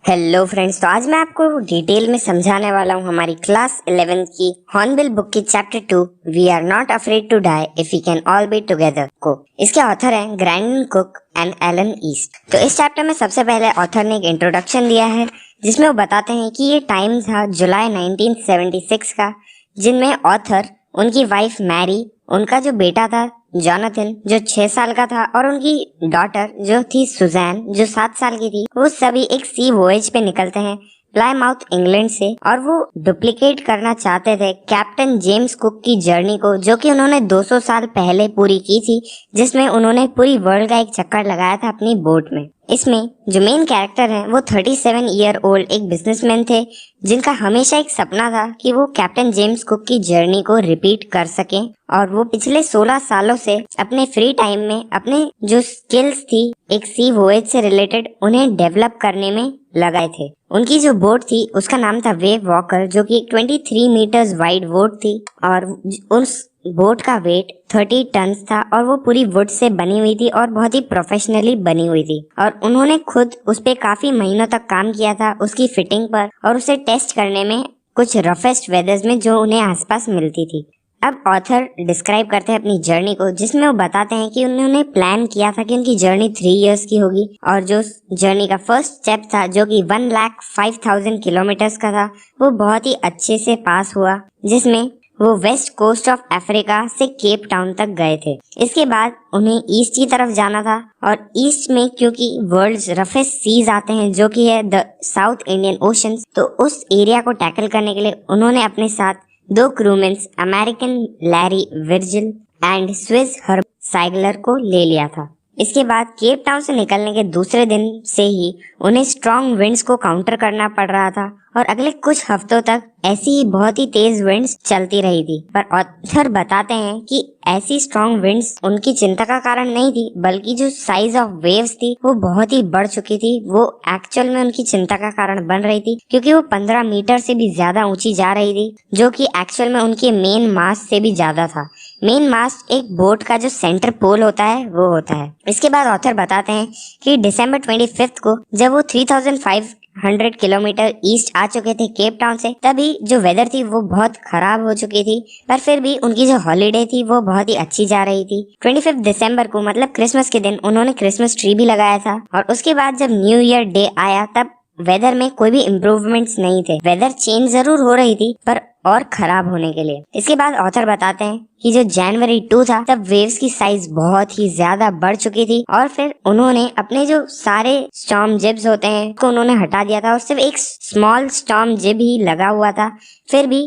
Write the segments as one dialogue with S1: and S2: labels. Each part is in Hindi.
S1: हेलो फ्रेंड्स, तो आज मैं आपको डिटेल में समझाने वाला हूँ हमारी क्लास 11 की हॉर्नबिल बुक की chapter 2 we are not afraid to die if we can all be together को। इसके ऑथर हैं Gordon Cook and Alan East. तो इस चैप्टर में सबसे पहले ऑथर ने एक इंट्रोडक्शन दिया है जिसमें वो बताते हैं कि ये टाइम था जुलाई 1976 का, जिनमें ऑथर, उनकी वाइफ मैरी, उनका जो बेटा था जोनाथन जो 6 साल का था और उनकी डॉटर जो थी सुजैन जो 7 साल की थी, वो सभी एक सी वॉयज पे निकलते हैं प्लायमाउथ इंग्लैंड से। और वो डुप्लीकेट करना चाहते थे कैप्टन जेम्स कुक की जर्नी को, जो कि उन्होंने 200 साल पहले पूरी की थी, जिसमें उन्होंने पूरी वर्ल्ड का एक चक्कर लगाया था अपनी बोट में। इसमें जो मेन कैरेक्टर हैं वो 37 ईयर ओल्ड एक बिजनेसमैन थे, जिनका हमेशा एक सपना था कि वो कैप्टन जेम्स कुक की जर्नी को रिपीट कर सकें। और वो पिछले 16 सालों से अपने फ्री टाइम में अपने जो स्किल्स थी एक सी वॉयज से रिलेटेड उन्हें डेवलप करने में लगाए थे। उनकी जो बोट थी उसका नाम था वेव वॉकर, जो कि 23 मीटर्स वाइड बोट थी और उस बोट का वेट 30 टन्स था और वो पूरी वुड से बनी हुई थी और बहुत ही प्रोफेशनली बनी हुई थी। और उन्होंने खुद उस पे काफी महीनों तक काम किया था उसकी फिटिंग पर और उसे टेस्ट करने में कुछ रफेस्ट वेदर्स में जो उन्हें आसपास मिलती थी। अब ऑथर डिस्क्राइब करते हैं अपनी जर्नी को, जिसमें वो बताते हैं कि उन्होंने प्लान किया था कि उनकी जर्नी 3 इयर्स की होगी और जो जर्नी का फर्स्ट स्टेप था जो कि 1,05,000 किलोमीटर्स का था, वो बहुत ही अच्छे से पास हुआ, जिसमें वो वेस्ट कोस्ट ऑफ अफ्रीका से केप टाउन तक गए थे। इसके बाद उन्हें ईस्ट की तरफ जाना था और ईस्ट में क्योंकि वर्ल्ड्स रफेस्ट सीज आते हैं जो कि है द साउथ इंडियन ओशन, तो उस एरिया को टैकल करने के लिए उन्होंने अपने साथ 2 crewmen American Larry Virgil and Swiss Herb Seigler को ले लिया था। इसके बाद केप टाउन से निकलने के दूसरे दिन से ही उन्हें स्ट्रॉन्ग विंड्स को काउंटर करना पड़ रहा था और अगले कुछ हफ्तों तक ऐसी ही बहुत ही तेज विंड्स चलती रही थी। पर ऑथर बताते हैं कि ऐसी स्ट्रॉन्ग विंड्स उनकी चिंता का कारण नहीं थी, बल्कि जो साइज ऑफ वेव्स थी वो बहुत ही बढ़ चुकी थी। वो एक्चुअल में उनकी चिंता का कारण बन रही थी, क्योंकि वो 15 मीटर से भी ज्यादा ऊंची जा रही थी, जो कि एक्चुअल में उनके मेन मास्ट से भी ज्यादा था। मेन मास्ट एक बोट का जो सेंटर पोल होता है वो होता है। इसके बाद ऑथर बताते हैं कि दिसंबर 25 को जब वो 3,500 किलोमीटर ईस्ट आ चुके थे केप टाउन से, तभी जो वेदर थी वो बहुत खराब हो चुकी थी, पर फिर भी उनकी जो हॉलीडे थी वो बहुत ही अच्छी जा रही थी। 25 दिसंबर को मतलब क्रिसमस के दिन उन्होंने क्रिसमस ट्री भी लगाया था और उसके बाद जब न्यू ईयर डे आया तब वेदर में कोई भी इम्प्रूवमेंट्स नहीं थे। वेदर चेंज जरूर हो रही थी पर और खराब होने के लिए। इसके बाद ऑथर बताते हैं कि जो जनवरी 2 था तब वेव्स की साइज बहुत ही ज्यादा बढ़ चुकी थी और फिर उन्होंने अपने जो सारे स्टॉर्म जिब्स होते हैं को उन्होंने हटा दिया था और सिर्फ एक स्मॉल स्टॉर्म जिब ही लगा हुआ था। फिर भी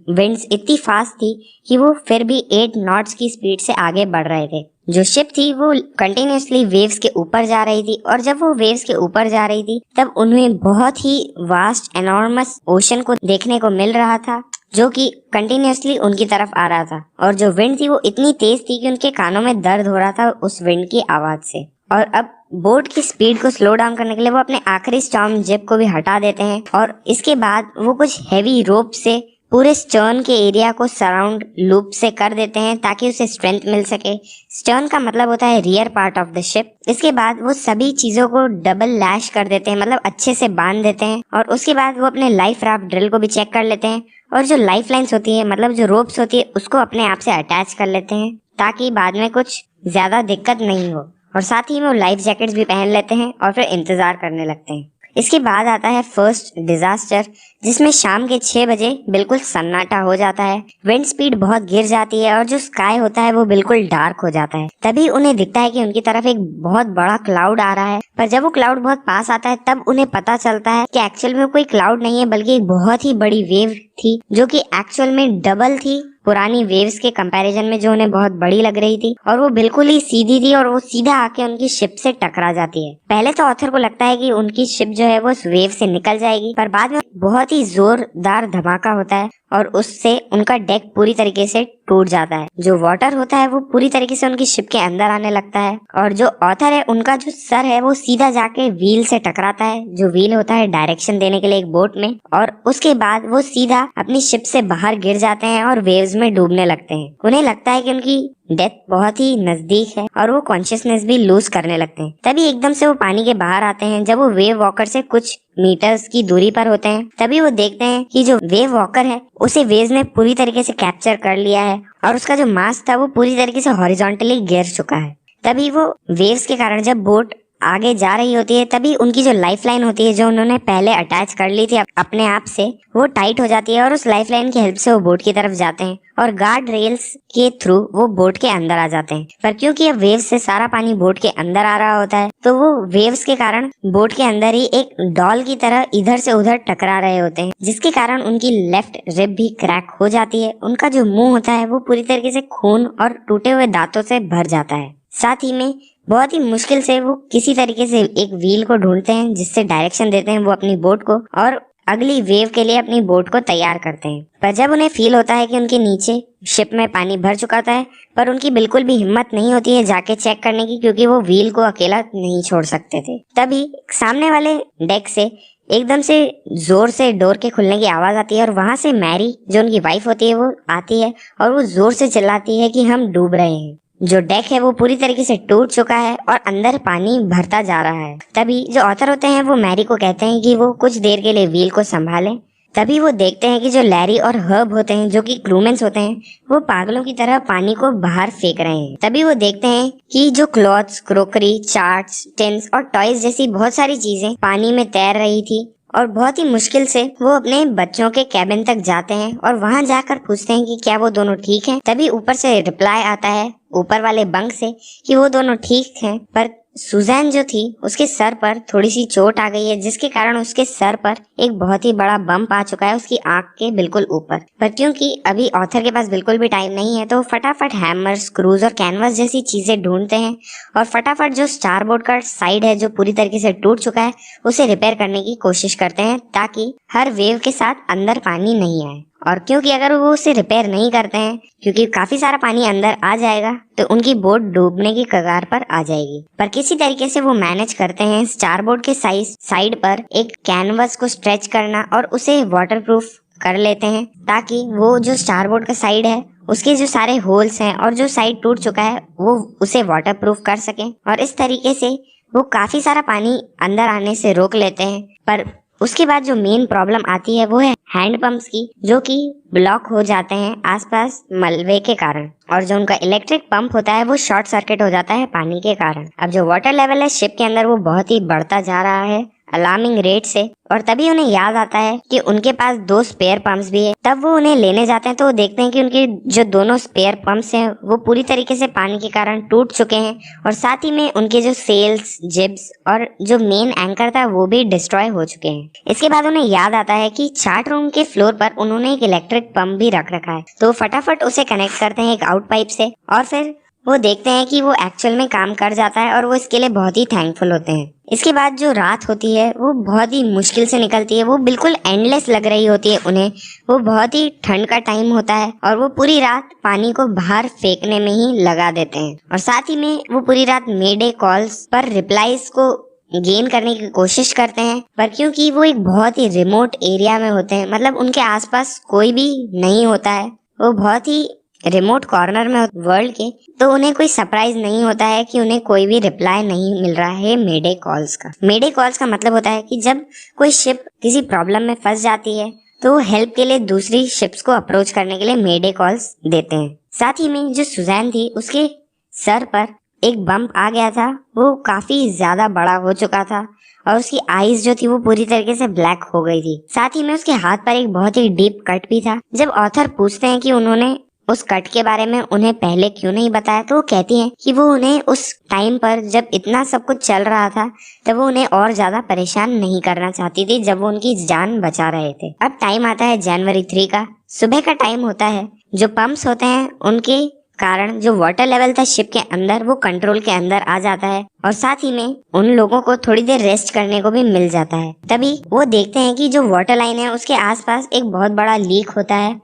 S1: विंड्स इतनी फास्ट थी कि वो फिर भी 8 नॉट्स की स्पीड से आगे बढ़ रहे थे। जो शिप थी वो कंटिन्यूसली वेव्स के ऊपर जा रही थी और जब वो वेव्स के ऊपर जा रही थी तब उन्हें बहुत ही वास्ट एनॉर्मस ओशन को देखने को मिल रहा था, जो कि कंटिन्यूसली उनकी तरफ आ रहा था। और जो विंड थी वो इतनी तेज थी कि उनके कानों में दर्द हो रहा था उस विंड की आवाज से। और अब बोट की स्पीड को स्लो डाउन करने के लिए वो अपने आखिरी स्टॉर्म जिब को भी हटा देते हैं और इसके बाद वो कुछ हैवी रोप से पूरे स्टर्न के एरिया को सराउंड लूप से कर देते हैं ताकि उसे स्ट्रेंथ मिल सके। स्टर्न का मतलब होता है rear part of the ship. इसके बाद वो सभी चीजों को डबल लैश कर देते हैं, मतलब अच्छे से बांध देते हैं और उसके बाद वो अपने लाइफ राफ्ट ड्रिल को भी चेक कर लेते हैं और जो लाइफ लाइन्स होती है मतलब जो रोप्स होती है उसको अपने आप से अटैच कर लेते हैं ताकि बाद में कुछ ज्यादा दिक्कत नहीं हो। और साथ ही वो लाइफ जैकेट्स भी पहन लेते हैं और फिर इंतजार करने लगते हैं। इसके बाद आता है फर्स्ट डिजास्टर, जिसमें शाम के 6 बजे बिल्कुल सन्नाटा हो जाता है। विंड स्पीड बहुत गिर जाती है और जो स्काई होता है वो बिल्कुल डार्क हो जाता है। तभी उन्हें दिखता है कि उनकी तरफ एक बहुत बड़ा क्लाउड आ रहा है, पर जब वो क्लाउड बहुत पास आता है तब उन्हें पता चलता है कि एक्चुअल में कोई क्लाउड नहीं है बल्कि एक बहुत ही बड़ी वेव थी, जो कि एक्चुअल में डबल थी पुरानी वेव्स के कंपैरिजन में, जो उन्हें बहुत बड़ी लग रही थी और वो बिल्कुल ही सीधी थी और वो सीधा आके उनकी शिप से टकरा जाती है। पहले तो ऑथर को लगता है कि उनकी शिप जो है वो उस वेव से निकल जाएगी, पर बाद में बहुत ही जोरदार धमाका होता है और उससे उनका डेक पूरी तरीके से टूट जाता है। जो वाटर होता है वो पूरी तरीके से उनकी शिप के अंदर आने लगता है और जो ऑथर है उनका जो सर है वो सीधा जाके व्हील से टकराता है, जो व्हील होता है डायरेक्शन देने के लिए एक बोट में, और उसके बाद वो सीधा अपनी शिप से बाहर गिर जाते हैं और वेव्स में डूबने लगते हैं। उन्हें लगता है कि उनकी डेथ बहुत ही नजदीक है और वो कॉन्शियसनेस भी लूज करने लगते हैं। तभी एकदम से वो पानी के बाहर आते हैं। जब वो वेव वॉकर से कुछ मीटर्स की दूरी पर होते हैं, तभी वो देखते हैं कि जो वेव वॉकर है उसे वेव्स ने पूरी तरीके से कैप्चर कर लिया है और उसका जो मास था वो पूरी तरीके से हॉरिजॉन्टली गिर चुका है। तभी वो वेव्स के कारण जब बोट आगे जा रही होती है, तभी उनकी जो लाइफलाइन होती है जो उन्होंने पहले अटैच कर ली थी अपने आप से, वो टाइट हो जाती है और उस लाइफलाइन की हेल्प से वो बोट की तरफ जाते हैं और गार्ड रेल्स के थ्रू वो बोट के अंदर आ जाते हैं। पर क्योंकि अब वेव्स से सारा पानी बोट के अंदर आ रहा होता है, तो वो वेव्स के कारण बोट के अंदर ही एक डॉल की तरह इधर से उधर टकरा रहे होते हैं, जिसके कारण उनकी लेफ्ट रिब भी क्रैक हो जाती है। उनका जो मुंह होता है वो पूरी तरीके से खून और टूटे हुए दांतों से भर जाता है। साथ ही में बहुत ही मुश्किल से वो किसी तरीके से एक व्हील को ढूंढते हैं जिससे डायरेक्शन देते हैं वो अपनी बोट को और अगली वेव के लिए अपनी बोट को तैयार करते हैं। पर जब उन्हें फील होता है कि उनके नीचे शिप में पानी भर चुका होता है, पर उनकी बिल्कुल भी हिम्मत नहीं होती है जाके चेक करने की, क्योंकि वो व्हील को अकेला नहीं छोड़ सकते थे। तभी सामने वाले डेक से एकदम से जोर से डोर के खुलने की आवाज आती है और वहां से मैरी जो उनकी वाइफ होती है वो आती है और वो जोर से चिल्लाती है कि हम डूब रहे हैं। जो डेक है वो पूरी तरीके से टूट चुका है और अंदर पानी भरता जा रहा है। तभी जो ऑथर होते हैं वो मैरी को कहते हैं कि वो कुछ देर के लिए व्हील को संभालें। तभी वो देखते हैं कि जो लैरी और हर्ब होते हैं जो कि क्रूमेंस होते हैं, वो पागलों की तरह पानी को बाहर फेंक रहे हैं। तभी वो देखते हैं कि जो क्लॉथ्स, क्रोकरी, चार्ट्स, टिन्स और टॉयज जैसी बहुत सारी चीजें पानी में तैर रही थी और बहुत ही मुश्किल से वो अपने बच्चों के कैबिन तक जाते हैं और वहां जाकर पूछते हैं कि क्या वो दोनों ठीक हैं। तभी ऊपर से रिप्लाई आता है ऊपर वाले बंक से कि वो दोनों ठीक हैं, पर सुजैन जो थी उसके सर पर थोड़ी सी चोट आ गई है, जिसके कारण उसके सर पर एक बहुत ही बड़ा बम्प आ चुका है उसकी आंख के बिल्कुल ऊपर। पर क्योंकि अभी ऑथर के पास बिल्कुल भी टाइम नहीं है, तो फटाफट हैमर, स्क्रूज और कैनवास जैसी चीजें ढूंढते हैं और फटाफट जो स्टारबोर्ड का साइड है जो पूरी तरीके से टूट चुका है उसे रिपेयर करने की कोशिश करते हैं, ताकि हर वेव के साथ अंदर पानी नहीं आए। और क्योंकि अगर वो उसे रिपेयर नहीं करते हैं, क्योंकि काफी सारा पानी अंदर आ जाएगा, तो उनकी बोट डूबने की कगार पर आ जाएगी। पर किसी तरीके से वो मैनेज करते हैं स्टारबोर्ड के साइड पर एक कैनवस को स्ट्रेच करना और उसे वाटरप्रूफ कर लेते हैं, ताकि वो जो स्टारबोर्ड का साइड है उसके जो सारे होल्स हैं और जो साइड टूट चुका है वो उसे वाटरप्रूफ कर सकें। और इस तरीके से वो काफी सारा पानी अंदर आने से रोक लेते हैं। पर उसके बाद जो मेन प्रॉब्लम आती है वो है हैंड पंप्स की, जो कि ब्लॉक हो जाते हैं आसपास मलबे के कारण, और जो उनका इलेक्ट्रिक पंप होता है वो शॉर्ट सर्किट हो जाता है पानी के कारण। अब जो वाटर लेवल है शिप के अंदर वो बहुत ही बढ़ता जा रहा है अलार्मिंग रेट से, और तभी उन्हें याद आता है कि उनके पास 2 स्पेयर पंप्स भी है। तब वो उन्हें लेने जाते हैं तो वो देखते हैं कि उनके जो दोनों स्पेयर पंप्स हैं वो पूरी तरीके से पानी के कारण टूट चुके हैं, और साथ ही में उनके जो सेल्स, जिब्स और जो मेन एंकर था वो भी डिस्ट्रॉय हो चुके हैं। इसके बाद उन्हें याद आता है कि चार्ट रूम के फ्लोर पर उन्होंने एक इलेक्ट्रिक पंप भी रख रखा है, तो फटाफट उसे कनेक्ट करते हैं एक आउट पाइप से, और फिर वो देखते हैं कि वो एक्चुअल में काम कर जाता है और वो इसके लिए बहुत ही थैंकफुल होते हैं। इसके बाद जो रात होती है वो बहुत ही मुश्किल से निकलती है, वो बिल्कुल एंडलेस लग रही होती है उन्हें। वो बहुत ही ठंड का टाइम होता है और वो पूरी रात पानी को बाहर फेंकने में ही लगा देते हैं, और साथ ही में वो पूरी रात मेडे कॉल्स पर रिप्लाईज को गेन करने की कोशिश करते हैं। पर क्योंकि वो एक बहुत ही रिमोट एरिया में होते हैं, मतलब उनके आसपास कोई भी नहीं होता है, वो बहुत ही रिमोट कॉर्नर में वर्ल्ड के, तो उन्हें कोई सरप्राइज नहीं होता है कि उन्हें कोई भी रिप्लाई नहीं मिल रहा है मेडे कॉल्स का। मेडे कॉल्स का मतलब होता है कि जब कोई शिप किसी प्रॉब्लम में फंस जाती है तो वो हेल्प के लिए दूसरी शिप्स को अप्रोच करने के लिए मेडे कॉल्स देते हैं। साथ ही में जो सुजैन थी उसके सर पर एक बम्प आ गया था, वो काफी ज्यादा बड़ा हो चुका था और उसकी आईज जो थी वो पूरी तरीके से ब्लैक हो गई थी। साथ ही में उसके हाथ पर एक बहुत ही डीप कट भी था। जब ऑथर पूछते हैं कि उन्होंने उस कट के बारे में उन्हें पहले क्यों नहीं बताया, तो वो कहती हैं कि वो उन्हें उस टाइम पर जब इतना सब कुछ चल रहा था तब वो उन्हें और ज्यादा परेशान नहीं करना चाहती थी, जब वो उनकी जान बचा रहे थे। अब टाइम आता है जनवरी 3 का, सुबह का टाइम होता है। जो पंप्स होते हैं उनके कारण जो वाटर लेवल था शिप के अंदर वो कंट्रोल के अंदर आ जाता है, और साथ ही में उन लोगों को थोड़ी देर रेस्ट करने को भी मिल जाता है। तभी वो देखते हैं कि जो वाटर लाइन है उसके आसपास एक बहुत बड़ा लीक होता है।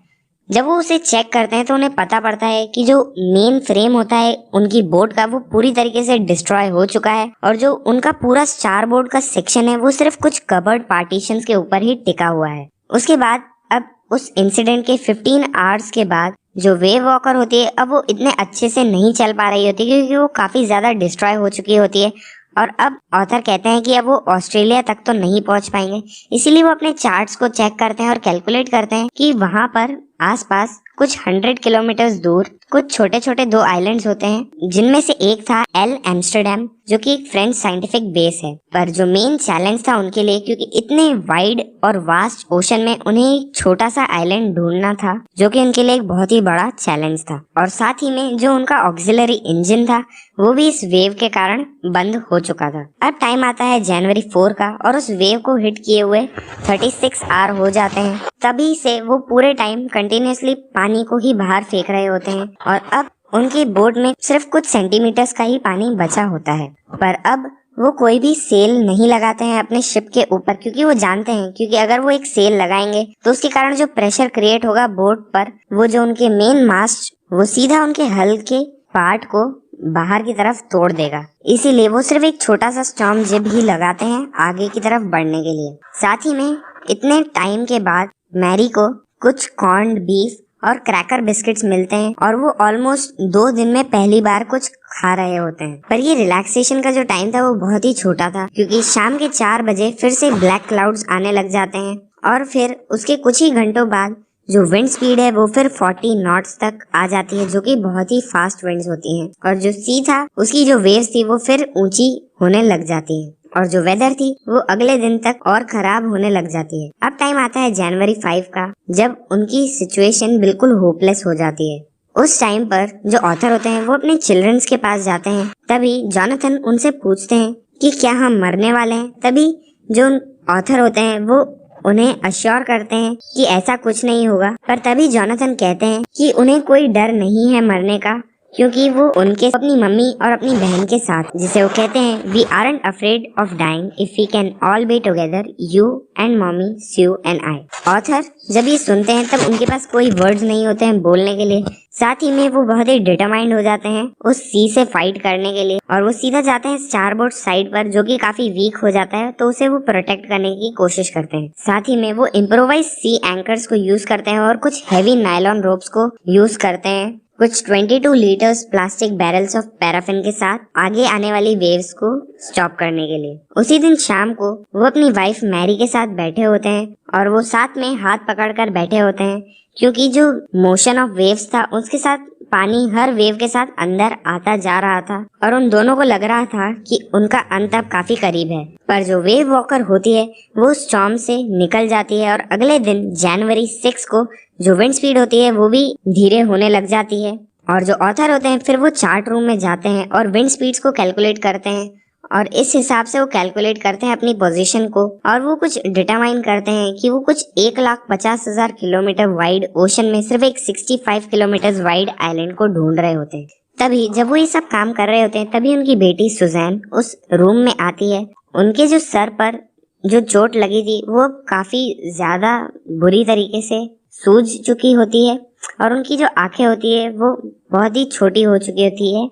S1: जब वो उसे चेक करते हैं तो उन्हें पता पड़ता है कि जो मेन फ्रेम होता है उनकी बोट का वो पूरी तरीके से डिस्ट्रॉय हो चुका है, और जो उनका पूरा स्टारबोर्ड का सेक्शन है वो सिर्फ कुछ कबर्ड पार्टीशंस के ऊपर ही टिका हुआ है। उसके बाद अब उस इंसिडेंट के 15 आवर्स के बाद जो वेव वॉकर होती है अब वो इतने अच्छे से नहीं चल पा रही होती क्योंकि वो काफी ज्यादा डिस्ट्रॉय हो चुकी होती है। और अब ऑथर कहते हैं कि अब वो ऑस्ट्रेलिया तक तो नहीं पहुंच पाएंगे, इसीलिए वो अपने चार्ट्स को चेक करते हैं और कैलकुलेट करते हैं कि वहां पर आसपास कुछ 100 किलोमीटर दूर कुछ छोटे छोटे 2 आइलैंड्स होते हैं, जिनमें से एक था एल एम्स्टरडैम जो कि एक फ्रेंच साइंटिफिक बेस है। पर जो मेन चैलेंज था उनके लिए, क्योंकि इतने वाइड और वास्ट ओशन में उन्हें एक छोटा सा आइलैंड ढूंढना था, जो कि उनके लिए एक बहुत ही बड़ा चैलेंज था। और साथ ही में जो उनका ऑक्सिलरी इंजन था वो भी इस वेव के कारण बंद हो चुका था। अब टाइम आता है जनवरी 4 का और उस वेव को हिट किए हुए 36 आवर हो जाते हैं। तभी से वो पूरे टाइम कंटिन्यूअसली पानी को ही बाहर फेंक रहे होते हैं और अब उनकी बोट में सिर्फ कुछ सेंटीमीटर्स का ही पानी बचा होता है। पर अब वो कोई भी सेल नहीं लगाते हैं अपने शिप के ऊपर, क्योंकि वो जानते हैं क्योंकि अगर वो एक सेल लगाएंगे तो उसके कारण जो प्रेशर क्रिएट होगा बोट पर, वो जो उनके मेन मास्ट वो सीधा उनके हल के पार्ट को बाहर की तरफ तोड़ देगा। इसीलिए वो सिर्फ एक छोटा सा स्टॉर्म जिब ही लगाते हैं आगे की तरफ बढ़ने के लिए। साथ ही में इतने टाइम के बाद मैरी को कुछ कॉर्न्ड बीफ और क्रैकर बिस्किट्स मिलते हैं और वो ऑलमोस्ट 2 दिन में पहली बार कुछ खा रहे होते हैं। पर ये रिलैक्सेशन का जो टाइम था वो बहुत ही छोटा था, क्योंकि शाम के 4 बजे फिर से ब्लैक क्लाउड्स आने लग जाते हैं और फिर उसके कुछ ही घंटों बाद जो विंड स्पीड है वो फिर 40 नॉट्स तक आ जाती है, जो कि बहुत ही फास्ट विंड्स होती हैं। और जो सी था उसकी जो वेव्स थी वो फिर ऊंची होने लग जाती है और जो वेदर थी वो अगले दिन तक और खराब होने लग जाती है। अब टाइम आता है जनवरी 5 का, जब उनकी सिचुएशन बिल्कुल होपलेस हो जाती है। उस टाइम पर जो ऑथर होते हैं वो अपने चिल्ड्रंस के पास जाते हैं। तभी जोनाथन उनसे पूछते हैं कि क्या हम मरने वाले हैं। तभी जो ऑथर होते हैं वो उन्हें अश्योर करते हैं कि ऐसा कुछ नहीं होगा। पर तभी जोनाथन कहते हैं कि उन्हें कोई डर नहीं है मरने का, क्योंकि वो उनके अपनी मम्मी और अपनी बहन के साथ, जिसे वो कहते हैं we aren't afraid of dying if we can all be together, you and mummy, Sue and I. Author जब ये सुनते हैं तब उनके पास कोई वर्ड्स नहीं होते हैं बोलने के लिए। साथ ही में वो बहुत ही डिटरमाइंड हो जाते हैं उस सी से फाइट करने के लिए और वो सीधा जाते हैं स्टारबोर्ड साइड पर, जो कि काफी वीक हो जाता है, तो उसे वो प्रोटेक्ट करने की कोशिश करते हैं। साथ ही में वो इम्प्रोवाइज सी एंकर्स को यूज करते हैं और कुछ हैवी नायलॉन रोप्स को यूज करते हैं कुछ 22 litres plastic barrels of paraffin के साथ आगे आने वाली वेव्स को स्टॉप करने के लिए। उसी दिन शाम को वो अपनी वाइफ मैरी के साथ बैठे होते हैं और वो साथ में हाथ पकड़कर बैठे होते हैं, क्योंकि जो मोशन ऑफ वेव्स था उसके साथ पानी हर वेव के साथ अंदर आता जा रहा था और उन दोनों को लग रहा था कि उनका अंत अब काफी करीब है। पर जो वेव वॉकर होती है वो स्टॉर्म से निकल जाती है और अगले दिन जनवरी 6 को जो विंड स्पीड होती है वो भी धीरे होने लग जाती है। और जो ऑथर होते हैं फिर वो चार्ट रूम में जाते हैं और विंड स्पीड्स को कैलकुलेट करते हैं और इस हिसाब से वो कैलकुलेट करते हैं अपनी पोजीशन को और वो कुछ डिटरमाइन करते हैं कि वो कुछ 1,50,000 किलोमीटर वाइड ओशन में सिर्फ एक 65 किलोमीटर वाइड आइलैंड को ढूंढ रहे होते हैं। तभी जब वो ये सब काम कर रहे होते हैं तभी उनकी बेटी सुजैन उस रूम में आती है। उनके जो सर पर जो चोट लगी थी वो काफी ज्यादा बुरी तरीके से सूज चुकी होती है और उनकी जो आंखें होती है वो बहुत ही छोटी हो चुकी होती है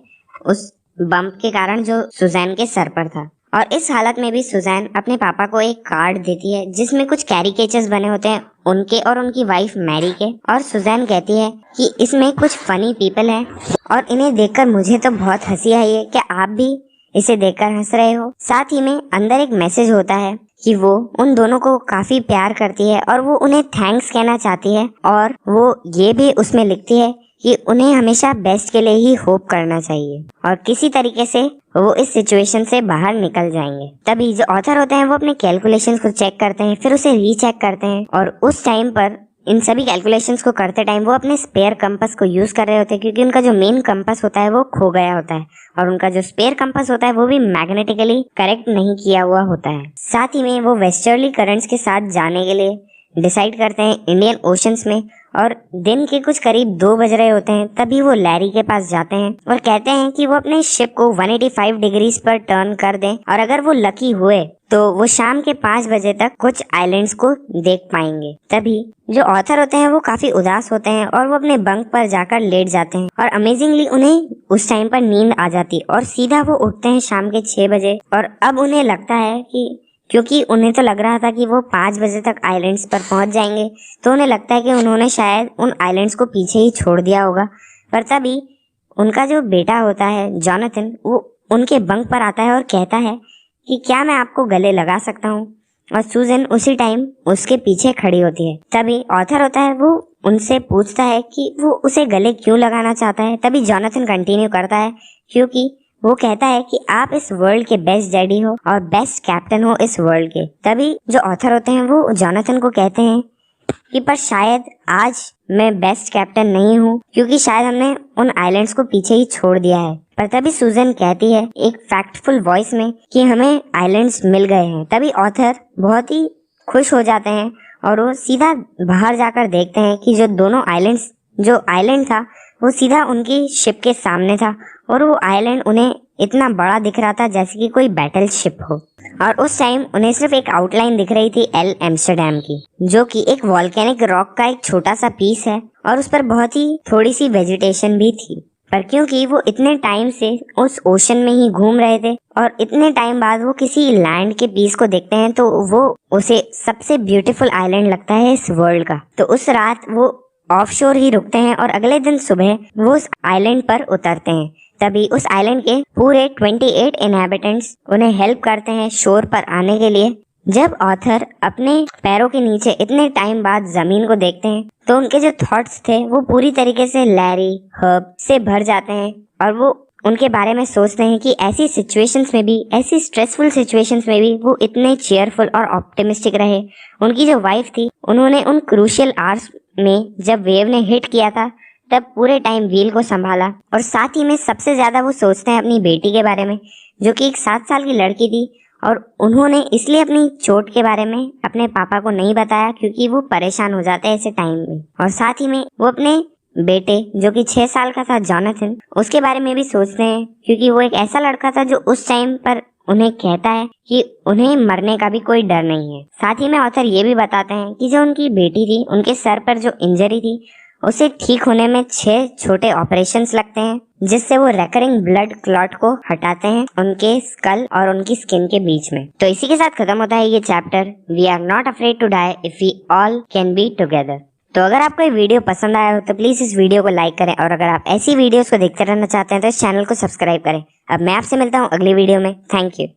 S1: उस बम्प के कारण जो सुजैन के सर पर था। और इस हालत में भी सुजैन अपने पापा को एक कार्ड देती है जिसमें कुछ कैरिकेचर्स बने होते हैं उनके और उनकी वाइफ मैरी के, और सुजैन कहती है कि इसमें कुछ फनी पीपल हैं और इन्हें देखकर मुझे तो बहुत हंसी आई है, क्या आप भी इसे देखकर हंस रहे हो। साथ ही में अंदर एक मैसेज होता है कि वो उन दोनों को काफी प्यार करती है और वो उन्हें थैंक्स कहना चाहती है और वो ये भी उसमें लिखती है कि उन्हें हमेशा बेस्ट के लिए ही होप करना चाहिए और किसी तरीके से वो इस सिचुएशन से बाहर निकल जाएंगे। तभी जो ऑथर होते हैं वो अपने कैलकुलेशंस को चेक करते हैं, फिर उसे रीचेक करते हैं और उस टाइम पर इन सभी कैलकुलेशंस को करते टाइम वो अपने स्पेयर कंपास को यूज कर रहे होते हैं, क्योंकि उनका जो मेन कंपास होता है वो खो गया होता है और उनका जो स्पेयर कंपास होता है वो भी मैग्नेटिकली करेक्ट नहीं किया हुआ होता है। साथ ही में वो वेस्टर्ली करंट्स के साथ जाने के लिए डिसाइड करते हैं इंडियन ओशंस में और दिन के कुछ करीब 2 बज रहे होते हैं। तभी वो लैरी के पास जाते हैं और कहते हैं कि वो अपने शिप को 185 डिग्रीज पर टर्न कर दें और अगर वो लकी हुए तो वो शाम के 5 बजे तक कुछ आइलैंड्स को देख पाएंगे। तभी जो ऑथर होते हैं वो काफी उदास होते हैं और वो अपने बंक पर जाकर लेट जाते हैं और अमेजिंगली उन्हें उस टाइम पर नींद आ जाती और सीधा वो उठते हैं शाम के 6 बजे और अब उन्हें लगता है कि क्योंकि उन्हें तो लग रहा था कि वो 5 बजे तक आइलैंड्स पर पहुंच जाएंगे। तो उन्हें लगता है कि उन्होंने शायद उन आइलैंड्स को पीछे ही छोड़ दिया होगा। पर तभी उनका जो बेटा होता है जॉनथन, वो उनके बंक पर आता है और कहता है कि क्या मैं आपको गले लगा सकता हूँ। और सूजन उसी टाइम उसके पीछे खड़ी होती है। तभी ऑथर होता है, वो उनसे पूछता है कि वो उसे गले क्यों लगाना चाहता है। तभी जॉनथन कंटिन्यू करता है, क्योंकि वो कहता है कि आप इस वर्ल्ड के बेस्ट डैडी हो और बेस्ट कैप्टन हो इस वर्ल्ड के। तभी जो ऑथर होते हैं वो जॉनथन को कहते हैं कि पर शायद आज मैं बेस्ट कैप्टन नहीं हूँ, क्योंकि शायद हमने उन आइलैंड्स को पीछे ही छोड़ दिया है। पर तभी सूजन कहती है एक फैक्टफुल वॉइस में कि हमें आइलैंड्स मिल गए हैं। तभी ऑथर बहुत ही खुश हो जाते हैं और वो सीधा बाहर जाकर देखते हैं कि जो आइलैंड था वो सीधा उनकी शिप के सामने था। और वो आइलैंड उन्हें इतना बड़ा दिख रहा था जैसे कि कोई बैटल शिप हो। और उस टाइम उन्हें सिर्फ एक आउटलाइन दिख रही थी एल एम्स्टरडैम की, जो कि एक वॉल्केनिक रॉक का एक छोटा सा पीस है और उस पर बहुत ही थोड़ी सी वेजिटेशन भी थी। पर क्योंकि वो इतने टाइम से उस ओशन में ही घूम रहे थे और इतने टाइम बाद वो किसी लैंड के पीस को देखते हैं, तो वो उसे सबसे ब्यूटीफुल आइलैंड लगता है इस वर्ल्ड का। तो उस रात वो ऑफशोर ही रुकते हैं और अगले दिन सुबह वो उस आइलैंड पर उतरते हैं। तभी उस आइलैंड के पूरे 28 इनहैबिटेंट्स उन्हें हेल्प करते हैं शोर पर आने के लिए। जब ऑथर अपने पैरों के नीचे इतने टाइम बाद जमीन को देखते हैं, तो उनके जो थॉट्स थे वो पूरी तरीके से लैरी हर्ब से भर जाते हैं और वो उनके बारे में सोचते हैं कि ऐसी सिचुएशंस में भी, ऐसी स्ट्रेसफुल सिचुएशंस में भी वो इतने चेयरफुल और ऑप्टिमिस्टिक रहे। उनकी जो वाइफ थी, उन्होंने उन क्रूशियल आवर्स में जब वेव ने हिट किया था तब पूरे टाइम व्हील को संभाला। और साथ ही में सबसे ज्यादा वो सोचते हैं अपनी बेटी के बारे में, जो कि एक 7 साल की लड़की थी। और उन्होंने इसलिए अपनी चोट के बारे में अपने पापा को नहीं बताया क्योंकि वो परेशान हो जाते हैं ऐसे टाइम में। और साथ ही में वो अपने बेटे जो कि 6 साल का था जॉनथन, उसके बारे में भी सोचते हैं, क्योंकि वो एक ऐसा लड़का था जो उस टाइम पर उन्हें कहता है कि उन्हें मरने का भी कोई डर नहीं है। साथ ही में ऑथर ये भी बताते हैं कि जो उनकी बेटी थी, उनके सर पर जो इंजरी थी उसे ठीक होने में 6 छोटे ऑपरेशंस लगते हैं, जिससे वो रेकरिंग ब्लड क्लॉट को हटाते हैं उनके स्कल और उनकी स्किन के बीच में। तो इसी के साथ खत्म होता है ये chapter, we are not afraid to die if we all can be together. तो अगर आपको ये वीडियो पसंद आया हो तो प्लीज इस वीडियो को लाइक करें, और अगर आप ऐसी वीडियोस को देखते रहना चाहते हैं तो इस चैनल को सब्सक्राइब करें। अब मैं आपसे मिलता हूँ अगली वीडियो में। Thank you.